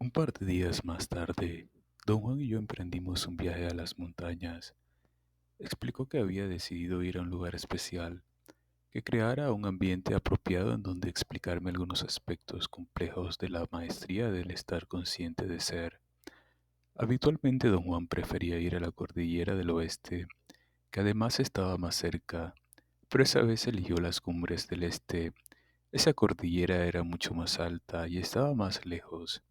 Un par de días más tarde, don Juan y yo emprendimos un viaje a las montañas. Explicó que había decidido ir a un lugar especial, que creara un ambiente apropiado en donde explicarme algunos aspectos complejos de la maestría del estar consciente de ser. Habitualmente don Juan prefería ir a la cordillera del oeste, que además estaba más cerca, pero esa vez eligió las cumbres del este. Esa cordillera era mucho más alta y estaba más lejos.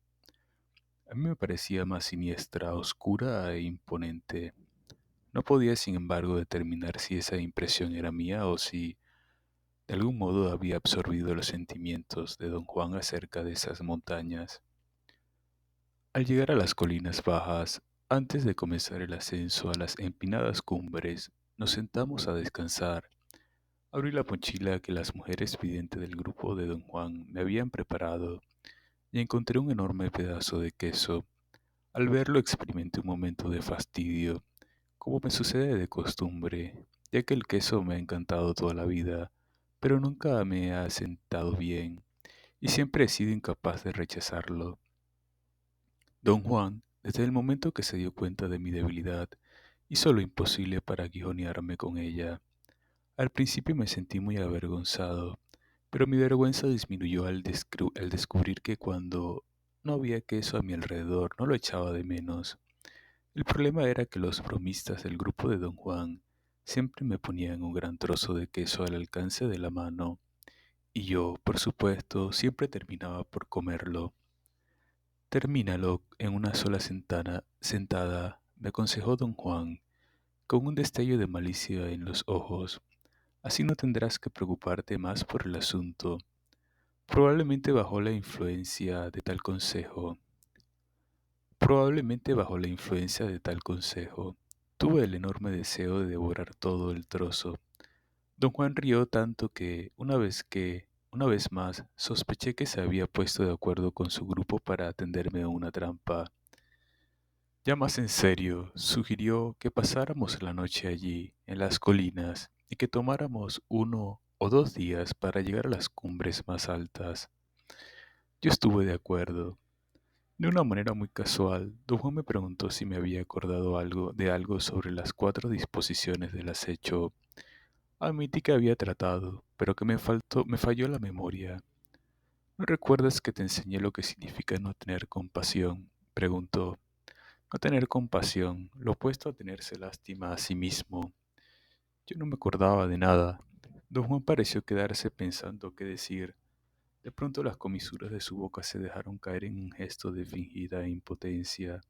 A mí me parecía más siniestra, oscura e imponente. No podía, sin embargo, determinar si esa impresión era mía o si, de algún modo, había absorbido los sentimientos de don Juan acerca de esas montañas. Al llegar a las colinas bajas, antes de comenzar el ascenso a las empinadas cumbres, nos sentamos a descansar. Abrí la mochila que las mujeres videntes del grupo de don Juan me habían preparado y encontré un enorme pedazo de queso. Al verlo experimenté un momento de fastidio, como me sucede de costumbre, ya que el queso me ha encantado toda la vida, pero nunca me ha sentado bien, y siempre he sido incapaz de rechazarlo. Don Juan, desde el momento que se dio cuenta de mi debilidad, hizo lo imposible para aguijonearme con ella. Al principio me sentí muy avergonzado, pero mi vergüenza disminuyó al descubrir que cuando no había queso a mi alrededor no lo echaba de menos. El problema era que los bromistas del grupo de don Juan siempre me ponían un gran trozo de queso al alcance de la mano, y yo, por supuesto, siempre terminaba por comerlo. Termínalo en una sola sentada, me aconsejó don Juan, con un destello de malicia en los ojos. Así no tendrás que preocuparte más por el asunto. Probablemente bajo la influencia de tal consejo Probablemente bajo la influencia de tal consejo, tuve el enorme deseo de devorar todo el trozo. Don Juan rió tanto una vez más, sospeché que se había puesto de acuerdo con su grupo para tenderme a una trampa. Ya más en serio, sugirió que pasáramos la noche allí, en las colinas, y que tomáramos 1 o 2 días para llegar a las cumbres más altas. Yo estuve de acuerdo. De una manera muy casual, don Juan me preguntó si me había acordado algo sobre las 4 disposiciones del acecho. Admití que había tratado, pero que me falló la memoria. ¿No recuerdas que te enseñé lo que significa no tener compasión? Preguntó. No tener compasión, lo opuesto a tenerse lástima a sí mismo. Yo no me acordaba de nada. Don Juan pareció quedarse pensando qué decir. De pronto las comisuras de su boca se dejaron caer en un gesto de fingida impotencia.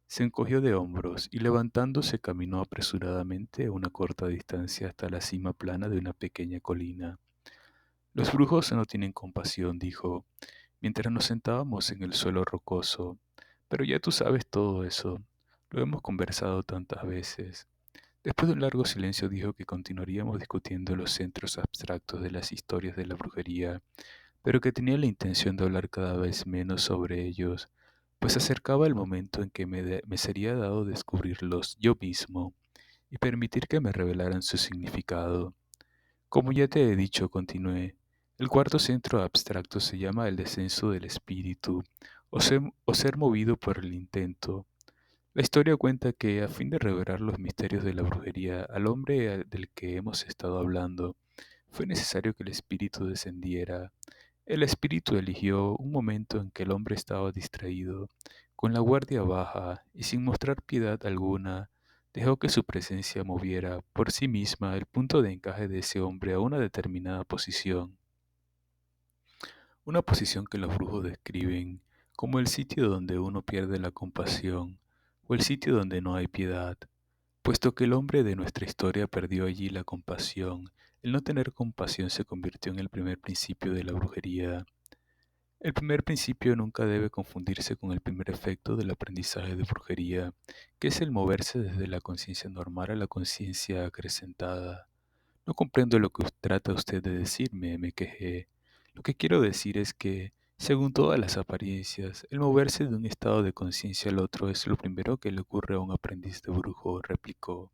Se encogió de hombros y levantándose caminó apresuradamente a una corta distancia hasta la cima plana de una pequeña colina. Los brujos no tienen compasión, dijo, mientras nos sentábamos en el suelo rocoso. Pero ya tú sabes todo eso. Lo hemos conversado tantas veces. Después de un largo silencio dijo que continuaríamos discutiendo los centros abstractos de las historias de la brujería, pero que tenía la intención de hablar cada vez menos sobre ellos, pues se acercaba el momento en que me sería dado descubrirlos yo mismo y permitir que me revelaran su significado. Como ya te he dicho, continué, el cuarto centro abstracto se llama el descenso del espíritu, o ser movido por el intento. La historia cuenta que, a fin de revelar los misterios de la brujería al hombre del que hemos estado hablando, fue necesario que el espíritu descendiera. El espíritu eligió un momento en que el hombre estaba distraído, con la guardia baja y sin mostrar piedad alguna, dejó que su presencia moviera por sí misma el punto de encaje de ese hombre a una determinada posición, una posición que los brujos describen como el sitio donde uno pierde la compasión o el sitio donde no hay piedad. Puesto que el hombre de nuestra historia perdió allí la compasión, el no tener compasión se convirtió en el primer principio de la brujería. El primer principio nunca debe confundirse con el primer efecto del aprendizaje de brujería, que es el moverse desde la conciencia normal a la conciencia acrecentada. No comprendo lo que trata usted de decirme, me quejé. Lo que quiero decir es que, según todas las apariencias, el moverse de un estado de conciencia al otro es lo primero que le ocurre a un aprendiz de brujo, replicó.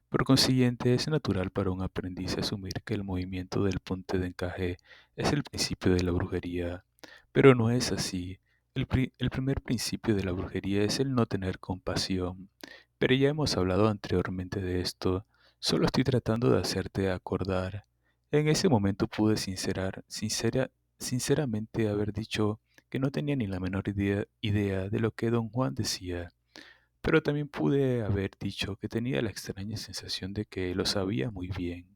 Por consiguiente, es natural para un aprendiz asumir que el movimiento del punto de encaje es el principio de la brujería, pero no es así. El primer principio de la brujería es el no tener compasión, pero ya hemos hablado anteriormente de esto, solo estoy tratando de hacerte acordar. En ese momento pude sinceramente haber dicho que no tenía ni la menor idea de lo que don Juan decía, pero también pude haber dicho que tenía la extraña sensación de que lo sabía muy bien.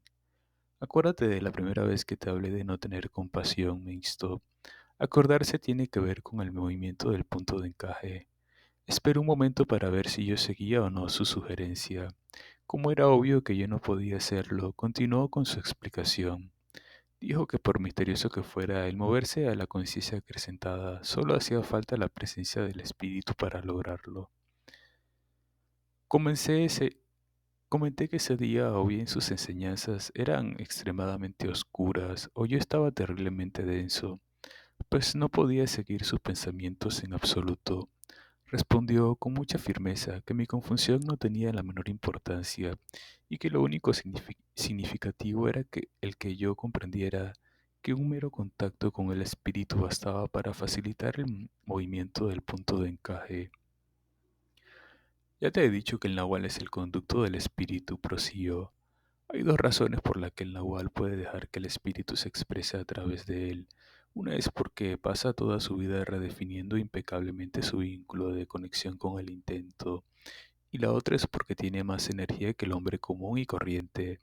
Acuérdate de la primera vez que te hablé de no tener compasión, me instó. Acordarse tiene que ver con el movimiento del punto de encaje. Esperé un momento para ver si yo seguía o no su sugerencia. Como era obvio que yo no podía hacerlo, continuó con su explicación. Dijo que por misterioso que fuera el moverse a la conciencia acrecentada, solo hacía falta la presencia del espíritu para lograrlo. Comencé ese, Comenté que ese día o bien sus enseñanzas eran extremadamente oscuras o yo estaba terriblemente denso, pues no podía seguir sus pensamientos en absoluto. Respondió con mucha firmeza que mi confusión no tenía la menor importancia y que lo único significativo era que el que yo comprendiera que un mero contacto con el espíritu bastaba para facilitar el movimiento del punto de encaje. Ya te he dicho que el nahual es el conducto del espíritu, prosiguió. Hay dos razones por las que el nahual puede dejar que el espíritu se exprese a través de él. Una es porque pasa toda su vida redefiniendo impecablemente su vínculo de conexión con el intento, y la otra es porque tiene más energía que el hombre común y corriente.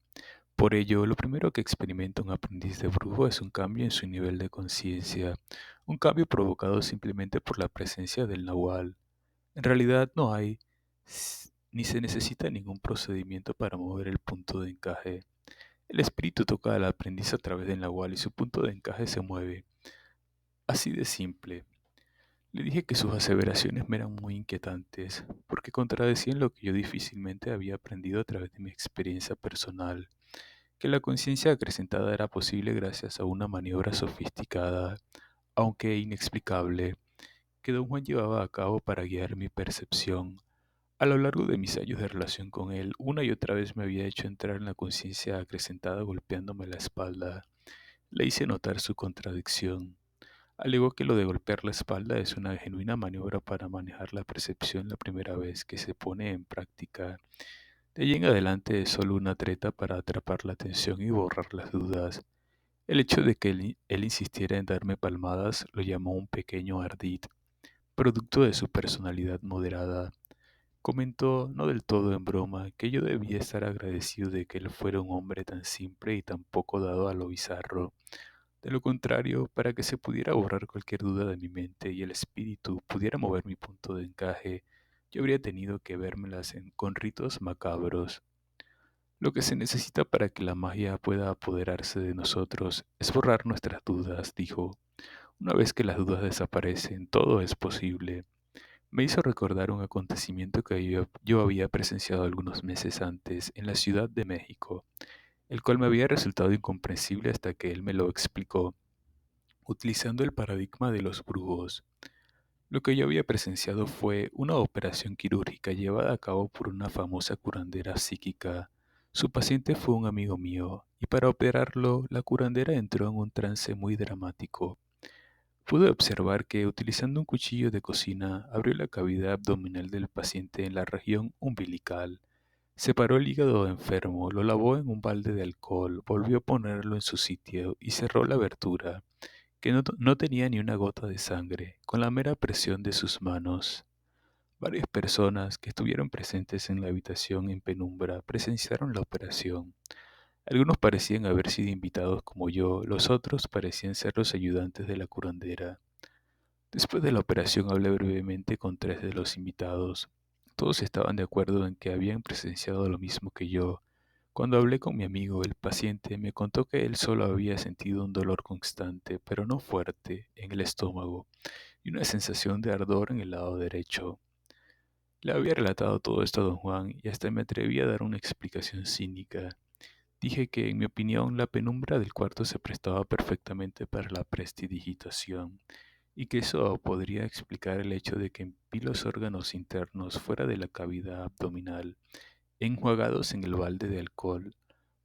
Por ello, lo primero que experimenta un aprendiz de brujo es un cambio en su nivel de conciencia, un cambio provocado simplemente por la presencia del nahual. En realidad no hay ni se necesita ningún procedimiento para mover el punto de encaje. El espíritu toca al aprendiz a través del nahual y su punto de encaje se mueve. Así de simple. Le dije que sus aseveraciones me eran muy inquietantes, porque contradecían lo que yo difícilmente había aprendido a través de mi experiencia personal, que la conciencia acrecentada era posible gracias a una maniobra sofisticada, aunque inexplicable, que don Juan llevaba a cabo para guiar mi percepción. A lo largo de mis años de relación con él, una y otra vez me había hecho entrar en la conciencia acrecentada golpeándome la espalda. Le hice notar su contradicción. Alegó que lo de golpear la espalda es una genuina maniobra para manejar la percepción la primera vez que se pone en práctica. De allí en adelante es solo una treta para atrapar la atención y borrar las dudas. El hecho de que él insistiera en darme palmadas lo llamó un pequeño ardid, producto de su personalidad moderada. Comentó, no del todo en broma, que yo debía estar agradecido de que él fuera un hombre tan simple y tan poco dado a lo bizarro. De lo contrario, para que se pudiera borrar cualquier duda de mi mente y el espíritu pudiera mover mi punto de encaje, yo habría tenido que con ritos macabros. Lo que se necesita para que la magia pueda apoderarse de nosotros es borrar nuestras dudas, dijo. Una vez que las dudas desaparecen, todo es posible. Me hizo recordar un acontecimiento que yo había presenciado algunos meses antes en la Ciudad de México, el cual me había resultado incomprensible hasta que él me lo explicó, utilizando el paradigma de los brujos. Lo que yo había presenciado fue una operación quirúrgica llevada a cabo por una famosa curandera psíquica. Su paciente fue un amigo mío, y para operarlo, la curandera entró en un trance muy dramático. Pude observar que, utilizando un cuchillo de cocina, abrió la cavidad abdominal del paciente en la región umbilical. Separó el hígado enfermo, lo lavó en un balde de alcohol, volvió a ponerlo en su sitio y cerró la abertura, que no tenía ni una gota de sangre, con la mera presión de sus manos. Varias personas que estuvieron presentes en la habitación en penumbra presenciaron la operación. Algunos parecían haber sido invitados como yo, los otros parecían ser los ayudantes de la curandera. Después de la operación hablé brevemente con tres de los invitados. Todos estaban de acuerdo en que habían presenciado lo mismo que yo. Cuando hablé con mi amigo, el paciente, me contó que él solo había sentido un dolor constante, pero no fuerte, en el estómago, y una sensación de ardor en el lado derecho. Le había relatado todo esto a don Juan y hasta me atreví a dar una explicación cínica. Dije que, en mi opinión, la penumbra del cuarto se prestaba perfectamente para la prestidigitación y que eso podría explicar el hecho de que vi los órganos internos fuera de la cavidad abdominal, enjuagados en el balde de alcohol.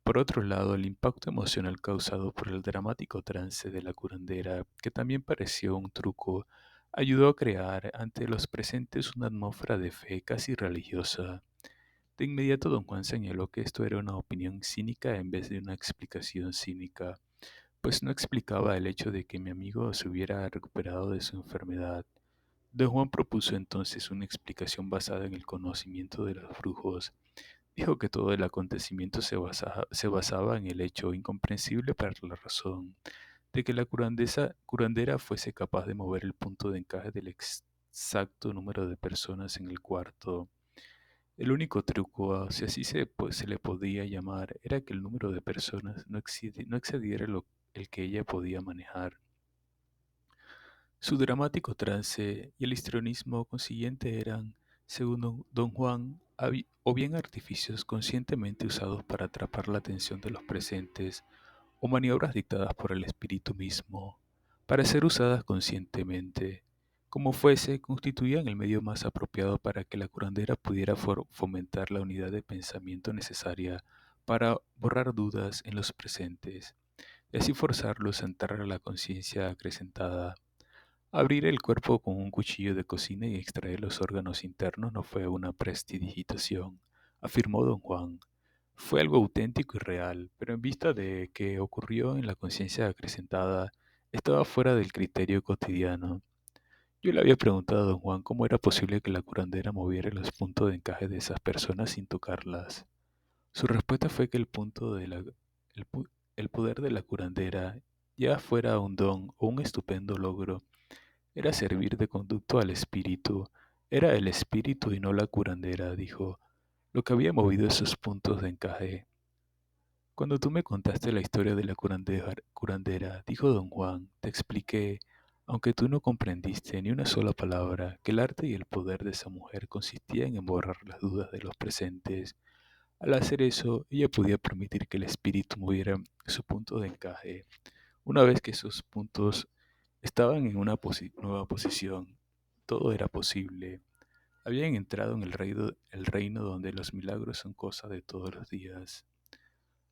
Por otro lado, el impacto emocional causado por el dramático trance de la curandera, que también pareció un truco, ayudó a crear ante los presentes una atmósfera de fe casi religiosa. De inmediato don Juan señaló que esto era una opinión cínica en vez de una explicación cínica, pues no explicaba el hecho de que mi amigo se hubiera recuperado de su enfermedad. Don Juan propuso entonces una explicación basada en el conocimiento de los brujos. Dijo que todo el acontecimiento se basaba en el hecho incomprensible para la razón de que la curandera fuese capaz de mover el punto de encaje del exacto número de personas en el cuarto. El único truco, si así se le podía llamar, era que el número de personas no excediera el que ella podía manejar. Su dramático trance y el histrionismo consiguiente eran, según don Juan, o bien artificios conscientemente usados para atrapar la atención de los presentes, o maniobras dictadas por el espíritu mismo, para ser usadas conscientemente. Como fuese, constituían el medio más apropiado para que la curandera pudiera fomentar la unidad de pensamiento necesaria para borrar dudas en los presentes, y así forzarlos a entrar a la conciencia acrecentada. Abrir el cuerpo con un cuchillo de cocina y extraer los órganos internos no fue una prestidigitación, afirmó don Juan. Fue algo auténtico y real, pero en vista de que ocurrió en la conciencia acrecentada, estaba fuera del criterio cotidiano. Yo le había preguntado a don Juan cómo era posible que la curandera moviera los puntos de encaje de esas personas sin tocarlas. Su respuesta fue que el, pu- el poder de la curandera, ya fuera un don o un estupendo logro, era servir de conducto al espíritu. Era el espíritu y no la curandera, dijo, lo que había movido esos puntos de encaje. Cuando tú me contaste la historia de la curandera, dijo don Juan, te expliqué, aunque tú no comprendiste ni una sola palabra, que el arte y el poder de esa mujer consistían en borrar las dudas de los presentes. Al hacer eso, ella podía permitir que el espíritu moviera su punto de encaje. Una vez que esos puntos estaban en una nueva posición, todo era posible. Habían entrado en el reino donde los milagros son cosa de todos los días.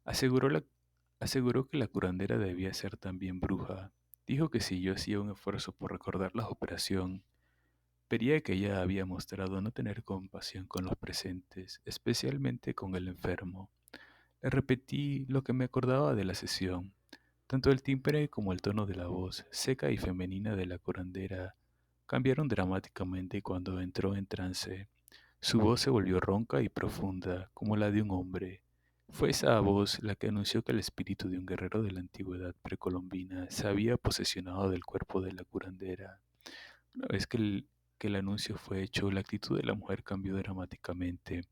Aseguró, la- Aseguró que la curandera debía ser también bruja. Dijo que si yo hacía un esfuerzo por recordar la operación, vería que ella había mostrado no tener compasión con los presentes, especialmente con el enfermo. Le repetí lo que me acordaba de la sesión. Tanto el timbre como el tono de la voz, seca y femenina de la curandera, cambiaron dramáticamente cuando entró en trance. Su voz se volvió ronca y profunda, como la de un hombre. Fue esa voz la que anunció que el espíritu de un guerrero de la antigüedad precolombina se había posesionado del cuerpo de la curandera. Una vez que el anuncio fue hecho, la actitud de la mujer cambió dramáticamente.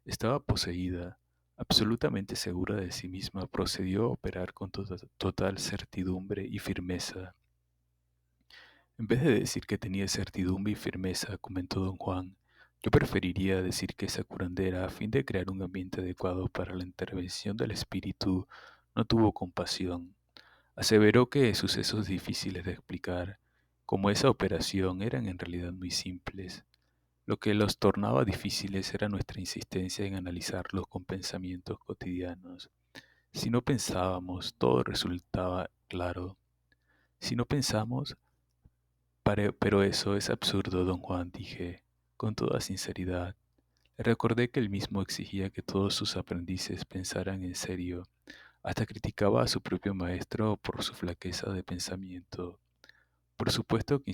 Estaba poseída, absolutamente segura de sí misma, procedió a operar con total certidumbre y firmeza. En vez de decir que tenía certidumbre y firmeza, comentó don Juan, yo preferiría decir que esa curandera, a fin de crear un ambiente adecuado para la intervención del espíritu, no tuvo compasión. Aseveró que sucesos difíciles de explicar, como esa operación, eran en realidad muy simples. Lo que los tornaba difíciles era nuestra insistencia en analizarlos con pensamientos cotidianos. Si no pensábamos, todo resultaba claro. Si no pensamos, pero eso es absurdo, don Juan, dije, con toda sinceridad. Le recordé que él mismo exigía que todos sus aprendices pensaran en serio. Hasta criticaba a su propio maestro por su flaqueza de pensamiento. Por supuesto que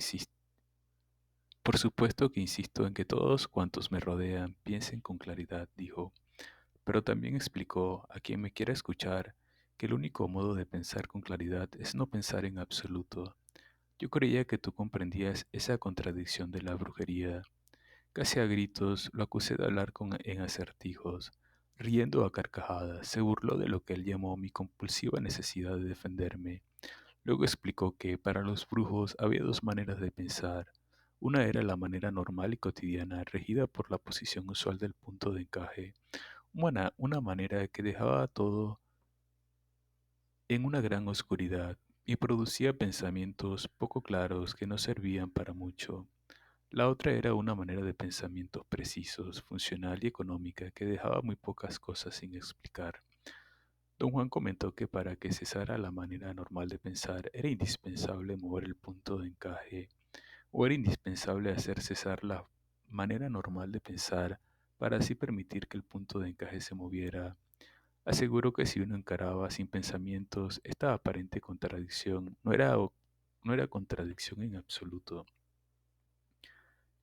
por supuesto que insisto en que todos cuantos me rodean piensen con claridad, dijo, pero también explicó a quien me quiera escuchar que el único modo de pensar con claridad es no pensar en absoluto. Yo creía que tú comprendías esa contradicción de la brujería. Casi a gritos lo acusé de hablar en acertijos. Riendo a carcajadas, se burló de lo que él llamó mi compulsiva necesidad de defenderme. Luego explicó que para los brujos había dos maneras de pensar. Una era la manera normal y cotidiana, regida por la posición usual del punto de encaje. Una manera que dejaba todo en una gran oscuridad y producía pensamientos poco claros que no servían para mucho. La otra era una manera de pensamientos precisos, funcional y económica que dejaba muy pocas cosas sin explicar. Don Juan comentó que para que cesara la manera normal de pensar era indispensable mover el punto de encaje. ¿O era indispensable hacer cesar la manera normal de pensar para así permitir que el punto de encaje se moviera? Aseguró que si uno encaraba sin pensamientos, esta aparente contradicción no era contradicción en absoluto.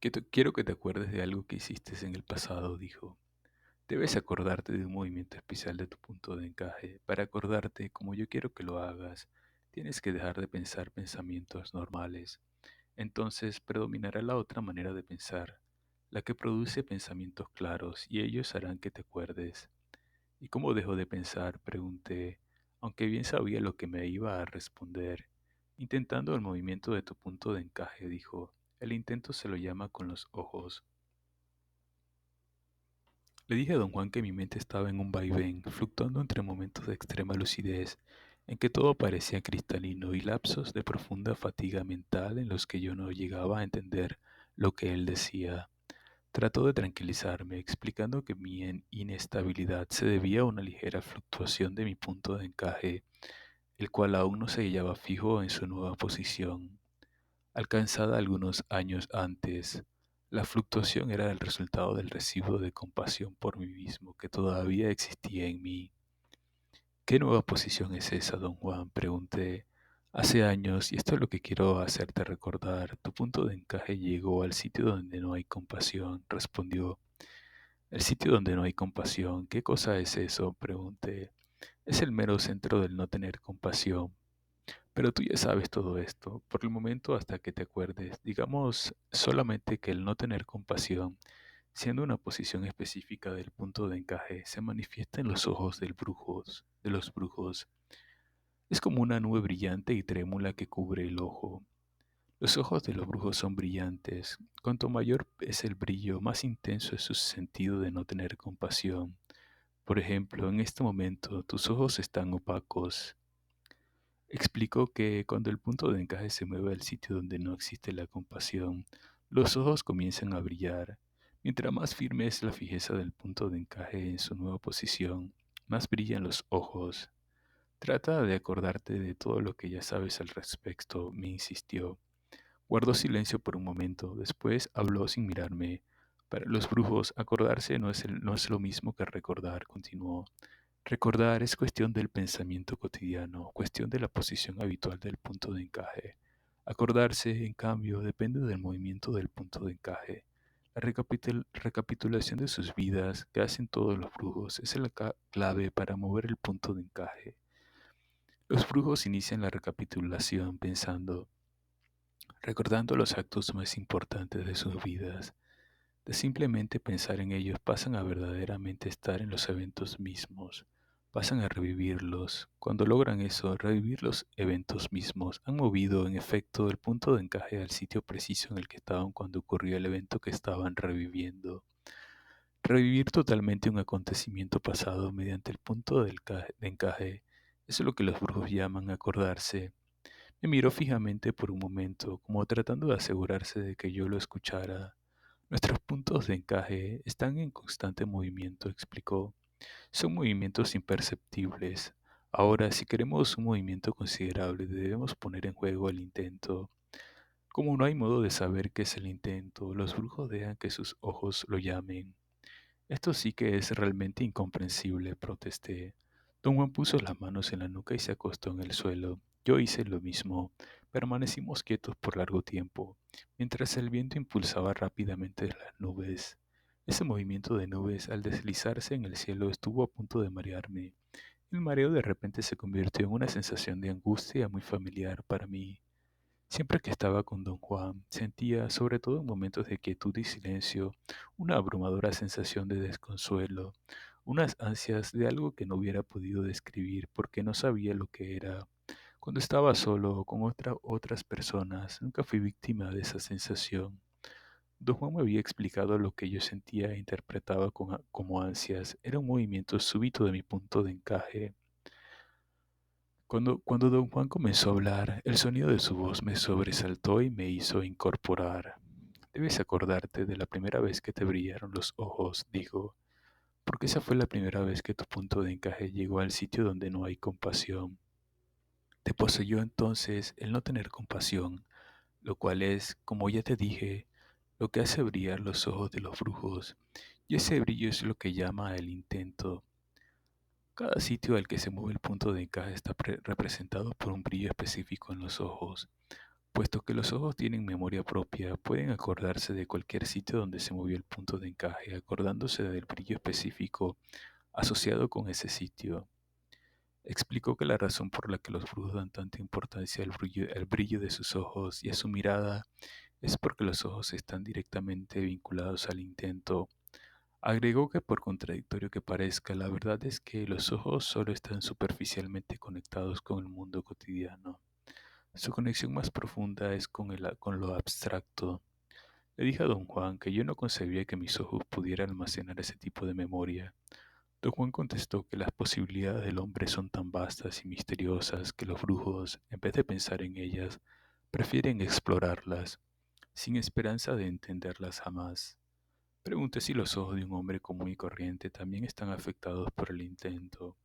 Quiero que te acuerdes de algo que hiciste en el pasado, dijo. Debes acordarte de un movimiento especial de tu punto de encaje. Para acordarte como yo quiero que lo hagas, tienes que dejar de pensar pensamientos normales. Entonces predominará la otra manera de pensar, la que produce pensamientos claros, y ellos harán que te acuerdes. ¿Y cómo dejó de pensar? Pregunté, aunque bien sabía lo que me iba a responder. Intentando el movimiento de tu punto de encaje, dijo. El intento se lo llama con los ojos. Le dije a don Juan que mi mente estaba en un vaivén, fluctuando entre momentos de extrema lucidez, en que todo parecía cristalino, y lapsos de profunda fatiga mental en los que yo no llegaba a entender lo que él decía. Trató de tranquilizarme, explicando que mi inestabilidad se debía a una ligera fluctuación de mi punto de encaje, el cual aún no se hallaba fijo en su nueva posición. Alcanzada algunos años antes, la fluctuación era el resultado del residuo de compasión por mí mismo que todavía existía en mí. ¿Qué nueva posición es esa, don Juan? Pregunté. Hace años, y esto es lo que quiero hacerte recordar, tu punto de encaje llegó al sitio donde no hay compasión, respondió. El sitio donde no hay compasión, ¿qué cosa es eso? Pregunté. Es el mero centro del no tener compasión. Pero tú ya sabes todo esto, por el momento hasta que te acuerdes. Digamos solamente que el no tener compasión, siendo una posición específica del punto de encaje, se manifiesta en los ojos de los brujos. Es como una nube brillante y trémula que cubre el ojo. Los ojos de los brujos son brillantes. Cuanto mayor es el brillo, más intenso es su sentido de no tener compasión. Por ejemplo, en este momento tus ojos están opacos. Explicó que cuando el punto de encaje se mueve al sitio donde no existe la compasión, los ojos comienzan a brillar. Mientras más firme es la fijeza del punto de encaje en su nueva posición, más brillan los ojos. Trata de acordarte de todo lo que ya sabes al respecto, me insistió. Guardó silencio por un momento, después habló sin mirarme. Para los brujos, acordarse no es lo mismo que recordar, continuó. Recordar es cuestión del pensamiento cotidiano, cuestión de la posición habitual del punto de encaje. Acordarse, en cambio, depende del movimiento del punto de encaje. La recapitulación de sus vidas que hacen todos los brujos es la clave para mover el punto de encaje. Los brujos inician la recapitulación recordando los actos más importantes de sus vidas. De simplemente pensar en ellos pasan a verdaderamente estar en los eventos mismos, pasan a revivirlos. Cuando logran eso, revivir los eventos mismos, han movido en efecto el punto de encaje al sitio preciso en el que estaban cuando ocurrió el evento que estaban reviviendo. Revivir totalmente un acontecimiento pasado mediante el punto de encaje, eso es lo que los brujos llaman acordarse. Me miró fijamente por un momento, como tratando de asegurarse de que yo lo escuchara. Nuestros puntos de encaje están en constante movimiento, explicó. Son movimientos imperceptibles. Ahora, si queremos un movimiento considerable, debemos poner en juego el intento. Como no hay modo de saber qué es el intento, los brujos dejan que sus ojos lo llamen. Esto sí que es realmente incomprensible, protesté. Don Juan puso las manos en la nuca y se acostó en el suelo. Yo hice lo mismo. Permanecimos quietos por largo tiempo, mientras el viento impulsaba rápidamente las nubes. Ese movimiento de nubes, al deslizarse en el cielo, estuvo a punto de marearme. El mareo de repente se convirtió en una sensación de angustia muy familiar para mí. Siempre que estaba con don Juan, sentía, sobre todo en momentos de quietud y silencio, una abrumadora sensación de desconsuelo, unas ansias de algo que no hubiera podido describir porque no sabía lo que era. Cuando estaba solo o con otras personas, nunca fui víctima de esa sensación. Don Juan me había explicado lo que yo sentía e interpretaba como ansias. Era un movimiento súbito de mi punto de encaje. Cuando don Juan comenzó a hablar, el sonido de su voz me sobresaltó y me hizo incorporar. Debes acordarte de la primera vez que te brillaron los ojos, dijo, porque esa fue la primera vez que tu punto de encaje llegó al sitio donde no hay compasión. Te poseyó entonces el no tener compasión. lo cual es, como ya te dije, lo que hace brillar los ojos de los brujos, y ese brillo es lo que llama el intento. Cada sitio al que se mueve el punto de encaje está representado por un brillo específico en los ojos. Puesto que los ojos tienen memoria propia, pueden acordarse de cualquier sitio donde se movió el punto de encaje, acordándose del brillo específico asociado con ese sitio. Explicó que la razón por la que los brujos dan tanta importancia al brillo de sus ojos y a su mirada es porque los ojos están directamente vinculados al intento. Agregó que por contradictorio que parezca, la verdad es que los ojos solo están superficialmente conectados con el mundo cotidiano. Su conexión más profunda es con lo abstracto. Le dije a don Juan que yo no concebía que mis ojos pudieran almacenar ese tipo de memoria. Don Juan contestó que las posibilidades del hombre son tan vastas y misteriosas que los brujos, en vez de pensar en ellas, prefieren explorarlas, sin esperanza de entenderlas jamás. Pregunté si los ojos de un hombre común y corriente también están afectados por el intento.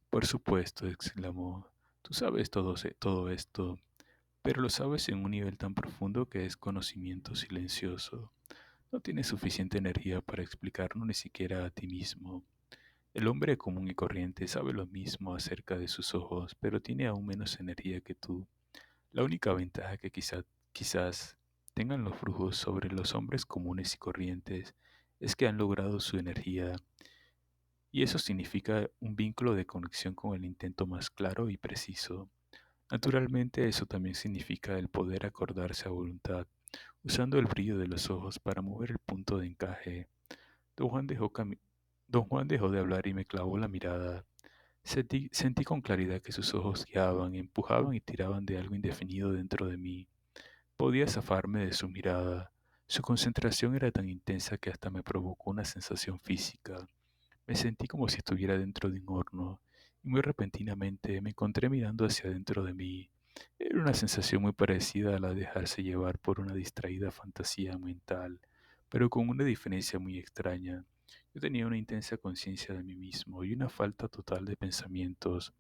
Por supuesto, exclamó. Tú sabes todo esto, pero lo sabes en un nivel tan profundo que es conocimiento silencioso. No tienes suficiente energía para explicarlo ni siquiera a ti mismo. El hombre común y corriente sabe lo mismo acerca de sus ojos, pero tiene aún menos energía que tú. La única ventaja que quizás tengan los brujos sobre los hombres comunes y corrientes es que han logrado su energía, y eso significa un vínculo de conexión con el intento más claro y preciso. Naturalmente, eso también significa el poder acordarse a voluntad, usando el brillo de los ojos para mover el punto de encaje. Don Juan dejó, Don Juan dejó de hablar y me clavó la mirada. Sentí con claridad que sus ojos guiaban, empujaban y tiraban de algo indefinido dentro de mí. Podía zafarme de su mirada. Su concentración era tan intensa que hasta me provocó una sensación física. Me sentí como si estuviera dentro de un horno, y muy repentinamente me encontré mirando hacia adentro de mí. Era una sensación muy parecida a la de dejarse llevar por una distraída fantasía mental, pero con una diferencia muy extraña. Yo tenía una intensa conciencia de mí mismo y una falta total de pensamientos.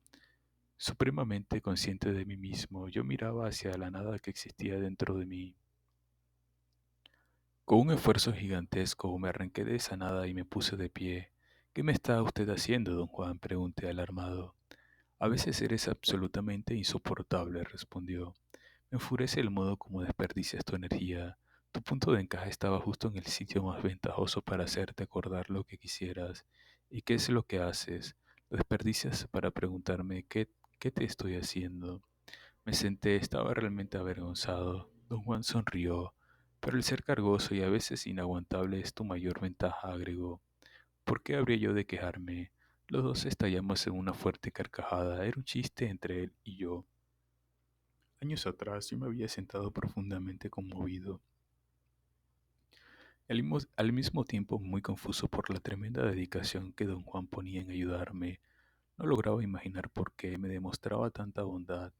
Supremamente consciente de mí mismo, yo miraba hacia la nada que existía dentro de mí. Con un esfuerzo gigantesco me arranqué de esa nada y me puse de pie. ¿Qué me está usted haciendo, don Juan? Pregunté alarmado. A veces eres absolutamente insoportable, respondió. Me enfurece el modo como desperdicias tu energía. Tu punto de encaje estaba justo en el sitio más ventajoso para hacerte acordar lo que quisieras. ¿Y qué es lo que haces? Lo desperdicias para preguntarme qué te estoy haciendo. Me senté, estaba realmente avergonzado. Don Juan sonrió. Pero el ser cargoso y a veces inaguantable es tu mayor ventaja, agregó. ¿Por qué habría yo de quejarme? Los dos estallamos en una fuerte carcajada. Era un chiste entre él y yo. Años atrás yo me había sentado profundamente conmovido, al mismo tiempo muy confuso por la tremenda dedicación que don Juan ponía en ayudarme. No lograba imaginar por qué me demostraba tanta bondad.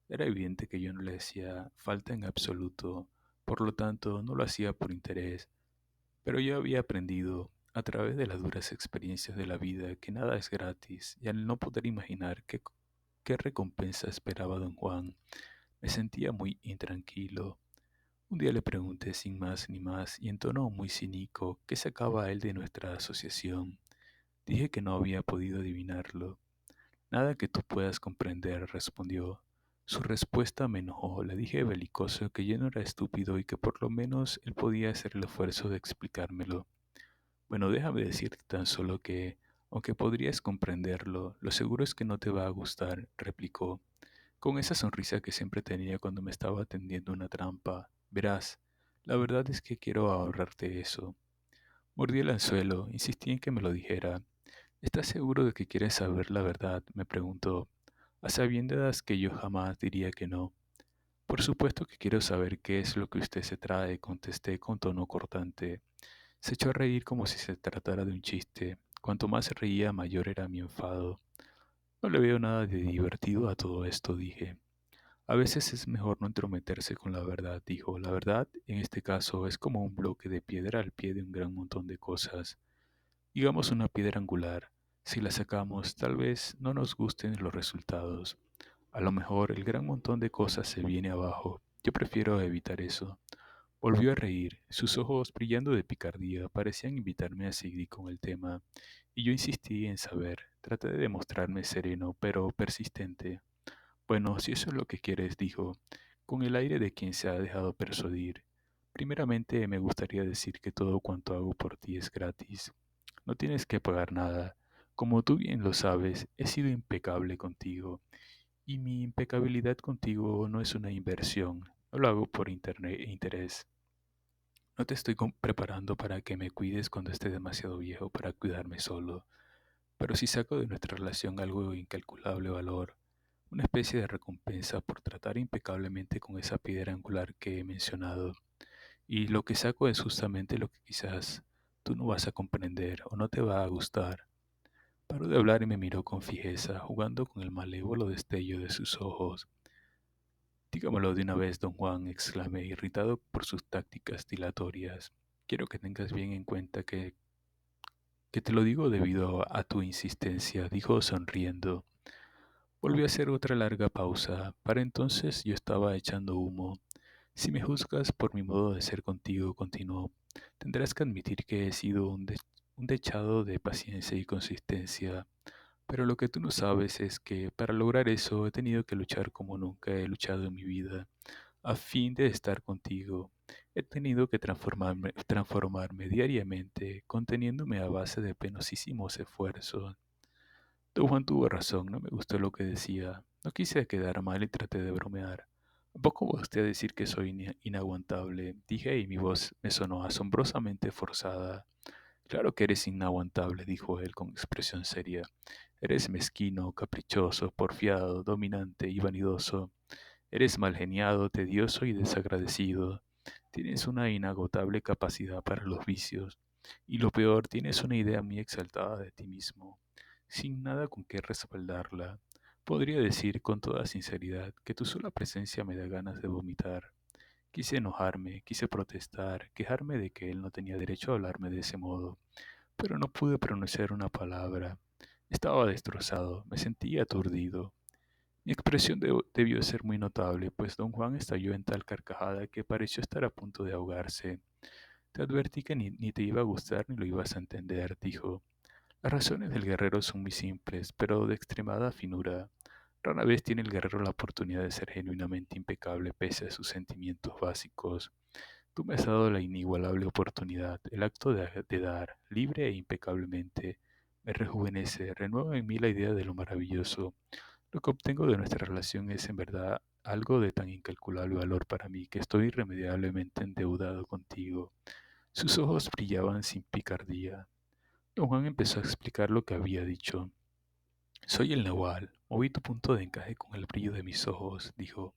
Era evidente que yo no le hacía falta en absoluto, por lo tanto no lo hacía por interés, pero yo había aprendido, a través de las duras experiencias de la vida, que nada es gratis, y al no poder imaginar qué recompensa esperaba don Juan, me sentía muy intranquilo. Un día le pregunté sin más ni más, y en tono muy cínico, qué sacaba él de nuestra asociación. Dije que no había podido adivinarlo. Nada que tú puedas comprender, respondió. Su respuesta me enojó. Le dije belicoso que yo no era estúpido y que por lo menos él podía hacer el esfuerzo de explicármelo. Bueno, déjame decirte tan solo que, aunque podrías comprenderlo, lo seguro es que no te va a gustar, replicó, con esa sonrisa que siempre tenía cuando me estaba tendiendo una trampa. Verás, la verdad es que quiero ahorrarte eso. Mordí el anzuelo, insistí en que me lo dijera. ¿Estás seguro de que quieres saber la verdad? Me preguntó, a sabiendas que yo jamás diría que no. Por supuesto que quiero saber qué es lo que usted se trae, contesté con tono cortante. Se echó a reír como si se tratara de un chiste. Cuanto más se reía, mayor era mi enfado. No le veo nada de divertido a todo esto, dije. A veces es mejor no entrometerse con la verdad, dijo. La verdad, en este caso, es como un bloque de piedra al pie de un gran montón de cosas. Digamos una piedra angular. Si la sacamos, tal vez no nos gusten los resultados. A lo mejor el gran montón de cosas se viene abajo. Yo prefiero evitar eso. Volvió a reír. Sus ojos, brillando de picardía, parecían invitarme a seguir con el tema, y yo insistí en saber. Traté de demostrarme sereno, pero persistente. Bueno, si eso es lo que quieres, dijo, con el aire de quien se ha dejado persuadir. Primeramente, me gustaría decir que todo cuanto hago por ti es gratis. No tienes que pagar nada. Como tú bien lo sabes, he sido impecable contigo, y mi impecabilidad contigo no es una inversión. No lo hago por interés. No te estoy preparando para que me cuides cuando esté demasiado viejo para cuidarme solo, pero si saco de nuestra relación algo de incalculable valor, una especie de recompensa por tratar impecablemente con esa piedra angular que he mencionado, y lo que saco es justamente lo que quizás tú no vas a comprender o no te va a gustar. Paró de hablar y me miró con fijeza, jugando con el malévolo destello de sus ojos. Dígamelo de una vez, don Juan, exclamé, irritado por sus tácticas dilatorias. Quiero que tengas bien en cuenta que te lo digo debido a tu insistencia, dijo sonriendo. Volvió a hacer otra larga pausa. Para entonces yo estaba echando humo. Si me juzgas por mi modo de ser contigo, continuó, tendrás que admitir que he sido un dechado de paciencia y consistencia. Pero lo que tú no sabes es que para lograr eso he tenido que luchar como nunca he luchado en mi vida, a fin de estar contigo. He tenido que transformarme diariamente, conteniéndome a base de penosísimos esfuerzos. Don Juan tuvo razón, no me gustó lo que decía. No quise quedar mal y traté de bromear. ¿A poco va usted a decir que soy inaguantable? Dije y mi voz me sonó asombrosamente forzada. Claro que eres inaguantable, dijo él con expresión seria. Eres mezquino, caprichoso, porfiado, dominante y vanidoso. Eres malgeniado, tedioso y desagradecido. Tienes una inagotable capacidad para los vicios. Y lo peor, tienes una idea muy exaltada de ti mismo, sin nada con qué respaldarla. Podría decir con toda sinceridad que tu sola presencia me da ganas de vomitar. Quise enojarme, quise protestar, quejarme de que él no tenía derecho a hablarme de ese modo, pero no pude pronunciar una palabra. Estaba destrozado, me sentía aturdido. Mi expresión debió ser muy notable, pues don Juan estalló en tal carcajada que pareció estar a punto de ahogarse. Te advertí que ni te iba a gustar ni lo ibas a entender, dijo. Las razones del guerrero son muy simples, pero de extremada finura. Rara vez tiene el guerrero la oportunidad de ser genuinamente impecable pese a sus sentimientos básicos. Tú me has dado la inigualable oportunidad, el acto de dar, libre e impecablemente. Me rejuvenece, renueva en mí la idea de lo maravilloso. Lo que obtengo de nuestra relación es en verdad algo de tan incalculable valor para mí que estoy irremediablemente endeudado contigo. Sus ojos brillaban sin picardía. Don Juan empezó a explicar lo que había dicho. Soy el Nahual. Moví tu punto de encaje con el brillo de mis ojos, dijo,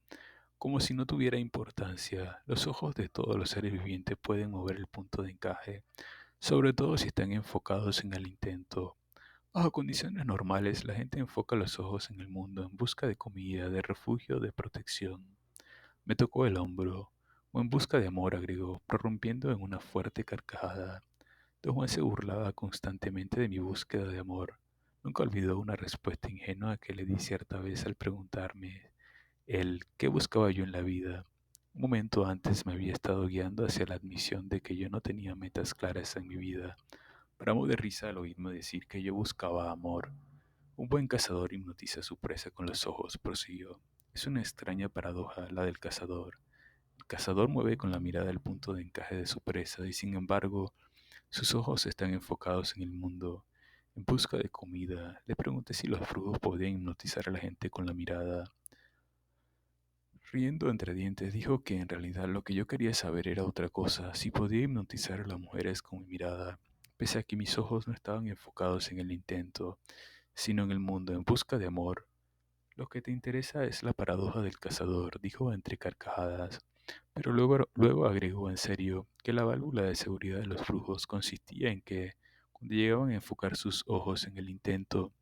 como si no tuviera importancia. Los ojos de todos los seres vivientes pueden mover el punto de encaje, sobre todo si están enfocados en el intento. Bajo condiciones normales, la gente enfoca los ojos en el mundo en busca de comida, de refugio, de protección. Me tocó el hombro, o en busca de amor, agregó, prorrumpiendo en una fuerte carcajada. Don Juan se burlaba constantemente de mi búsqueda de amor. Nunca olvidó una respuesta ingenua que le di cierta vez al preguntarme el qué buscaba yo en la vida. Un momento antes me había estado guiando hacia la admisión de que yo no tenía metas claras en mi vida. Bramó de risa al oírme decir que yo buscaba amor. Un buen cazador hipnotiza a su presa con los ojos, prosiguió. Es una extraña paradoja la del cazador. El cazador mueve con la mirada el punto de encaje de su presa y sin embargo sus ojos están enfocados en el mundo, en busca de comida. Le pregunté si los brujos podían hipnotizar a la gente con la mirada. Riendo entre dientes, dijo que en realidad lo que yo quería saber era otra cosa, si podía hipnotizar a las mujeres con mi mirada, pese a que mis ojos no estaban enfocados en el intento, sino en el mundo, en busca de amor. Lo que te interesa es la paradoja del cazador, dijo entre carcajadas, pero luego agregó en serio que la válvula de seguridad de los brujos consistía en que, cuando llegaban a enfocar sus ojos en el intento,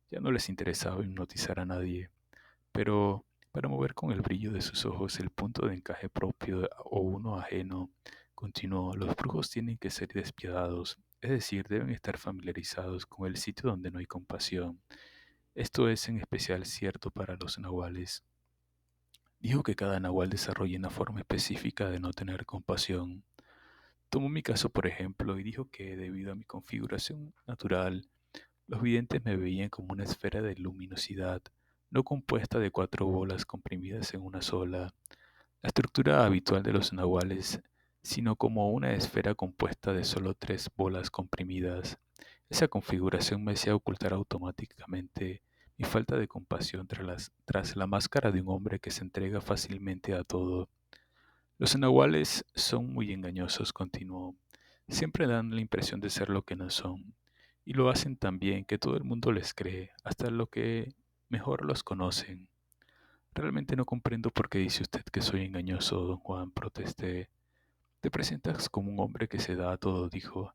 ya no les interesaba hipnotizar a nadie, pero para mover con el brillo de sus ojos el punto de encaje propio o uno ajeno, continuó, los brujos tienen que ser despiadados, es decir, deben estar familiarizados con el sitio donde no hay compasión. Esto es en especial cierto para los nahuales. Dijo que cada nahual desarrolla una forma específica de no tener compasión. Tomó mi caso por ejemplo y dijo que debido a mi configuración natural, los videntes me veían como una esfera de luminosidad, no compuesta de cuatro bolas comprimidas en una sola, la estructura habitual de los nahuales, sino como una esfera compuesta de solo tres bolas comprimidas. Esa configuración me hacía ocultar automáticamente mi falta de compasión tras la máscara de un hombre que se entrega fácilmente a todo. Los nahuales son muy engañosos, continuó. Siempre dan la impresión de ser lo que no son, y lo hacen tan bien que todo el mundo les cree, hasta lo que mejor los conocen. Realmente no comprendo por qué dice usted que soy engañoso, don Juan, protesté. Te presentas como un hombre que se da a todo, dijo.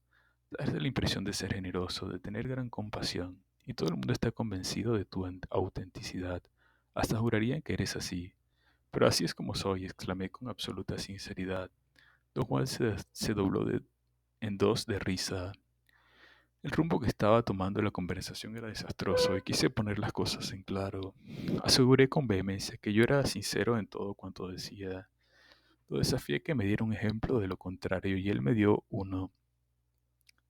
Das la impresión de ser generoso, de tener gran compasión, y todo el mundo está convencido de tu autenticidad. Hasta jurarían que eres así. Pero así es como soy, exclamé con absoluta sinceridad. Don Juan se dobló en dos de risa. El rumbo que estaba tomando la conversación era desastroso y quise poner las cosas en claro. Aseguré con vehemencia que yo era sincero en todo cuanto decía. Lo desafié que me diera un ejemplo de lo contrario y él me dio uno.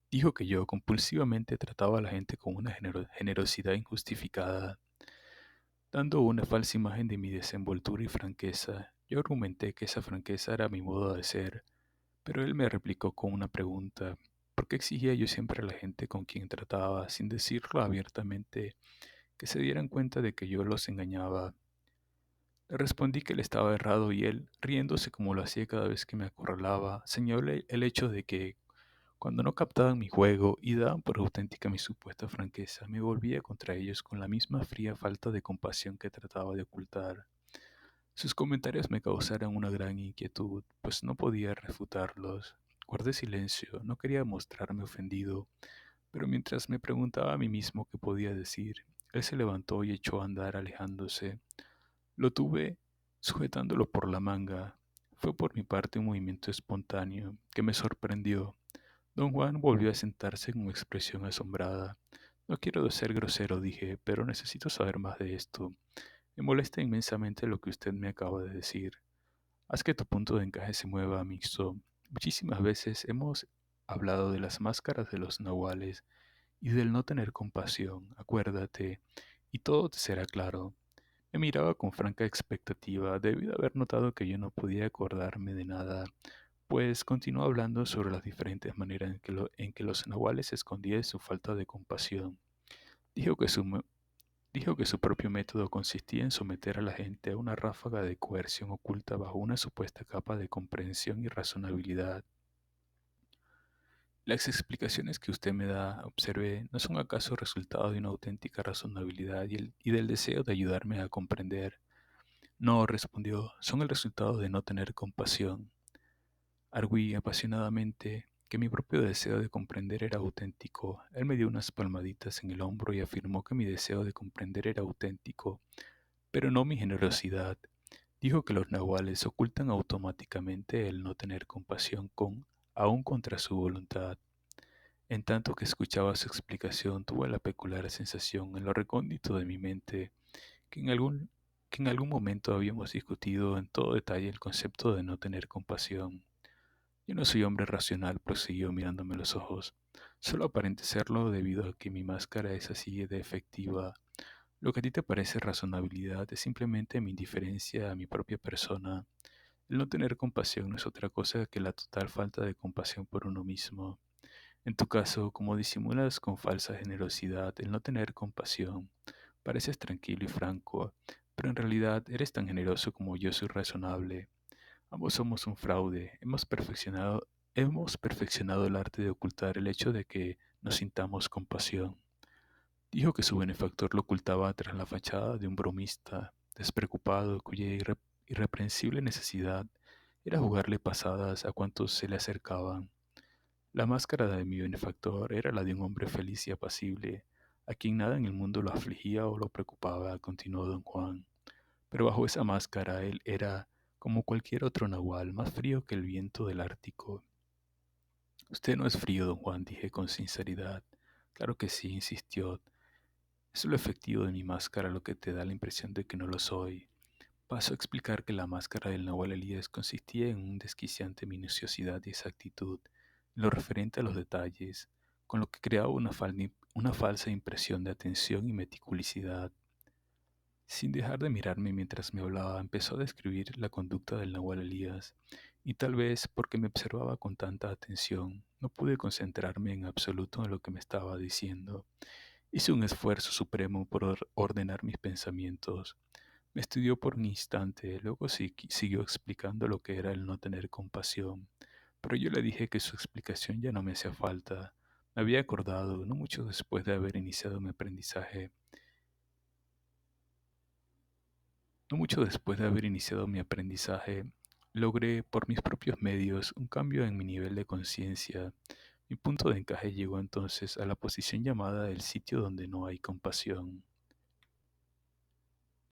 Dijo que yo compulsivamente trataba a la gente con una generosidad injustificada, dando una falsa imagen de mi desenvoltura y franqueza. Yo argumenté que esa franqueza era mi modo de ser, pero él me replicó con una pregunta. ¿Por qué exigía yo siempre a la gente con quien trataba, sin decirlo abiertamente, que se dieran cuenta de que yo los engañaba? Le respondí que él estaba errado y él, riéndose como lo hacía cada vez que me acorralaba, señaló el hecho de que, cuando no captaban mi juego y daban por auténtica mi supuesta franqueza, me volvía contra ellos con la misma fría falta de compasión que trataba de ocultar. Sus comentarios me causaron una gran inquietud, pues no podía refutarlos. Guardé silencio, no quería mostrarme ofendido, pero mientras me preguntaba a mí mismo qué podía decir, él se levantó y echó a andar alejándose. Lo tuve sujetándolo por la manga. Fue por mi parte un movimiento espontáneo que me sorprendió. Don Juan volvió a sentarse con expresión asombrada. No quiero ser grosero, dije, pero necesito saber más de esto. Me molesta inmensamente lo que usted me acaba de decir. Haz que tu punto de encaje se mueva, mixto. Muchísimas veces hemos hablado de las máscaras de los nahuales y del no tener compasión, acuérdate, y todo te será claro. Me miraba con franca expectativa, debido a haber notado que yo no podía acordarme de nada, pues continuó hablando sobre las diferentes maneras en que los nahuales escondían su falta de compasión. Dijo que su, me- Dijo que su propio método consistía en someter a la gente a una ráfaga de coerción oculta bajo una supuesta capa de comprensión y razonabilidad. Las explicaciones que usted me da, observé, ¿no son acaso resultado de una auténtica razonabilidad y del deseo de ayudarme a comprender? No, respondió, son el resultado de no tener compasión. Arguí apasionadamente que mi propio deseo de comprender era auténtico. Él me dio unas palmaditas en el hombro y afirmó que mi deseo de comprender era auténtico, pero no mi generosidad. Dijo que los nahuales ocultan automáticamente el no tener compasión aun contra su voluntad. En tanto que escuchaba su explicación, tuve la peculiar sensación en lo recóndito de mi mente que en algún momento habíamos discutido en todo detalle el concepto de no tener compasión. Yo no soy hombre racional, prosiguió mirándome los ojos. Solo aparente serlo debido a que mi máscara es así de efectiva. Lo que a ti te parece razonabilidad es simplemente mi indiferencia a mi propia persona. El no tener compasión no es otra cosa que la total falta de compasión por uno mismo. En tu caso, como disimulas con falsa generosidad el no tener compasión, pareces tranquilo y franco, pero en realidad eres tan generoso como yo soy razonable. Ambos somos un fraude. Hemos perfeccionado el arte de ocultar el hecho de que nos sintamos compasión. Dijo que su benefactor lo ocultaba tras la fachada de un bromista despreocupado cuya irreprensible necesidad era jugarle pasadas a cuantos se le acercaban. La máscara de mi benefactor era la de un hombre feliz y apacible, a quien nada en el mundo lo afligía o lo preocupaba, continuó don Juan. Pero bajo esa máscara él era, como cualquier otro nahual, más frío que el viento del Ártico. Usted no es frío, don Juan, dije con sinceridad. Claro que sí, insistió. Es lo efectivo de mi máscara lo que te da la impresión de que no lo soy. Pasó a explicar que la máscara del Nahual Elías consistía en una desquiciante minuciosidad y exactitud en lo referente a los detalles, con lo que creaba una falsa impresión de atención y meticulosidad. Sin dejar de mirarme mientras me hablaba, empezó a describir la conducta del Nahual Elías, y tal vez porque me observaba con tanta atención, no pude concentrarme en absoluto en lo que me estaba diciendo. Hice un esfuerzo supremo por ordenar mis pensamientos. Me estudió por un instante, luego siguió explicando lo que era el no tener compasión, pero yo le dije que su explicación ya no me hacía falta. Me había acordado, no mucho después de haber iniciado mi aprendizaje, no mucho después de haber iniciado mi aprendizaje, logré por mis propios medios un cambio en mi nivel de conciencia. Mi punto de encaje llegó entonces a la posición llamada el sitio donde no hay compasión.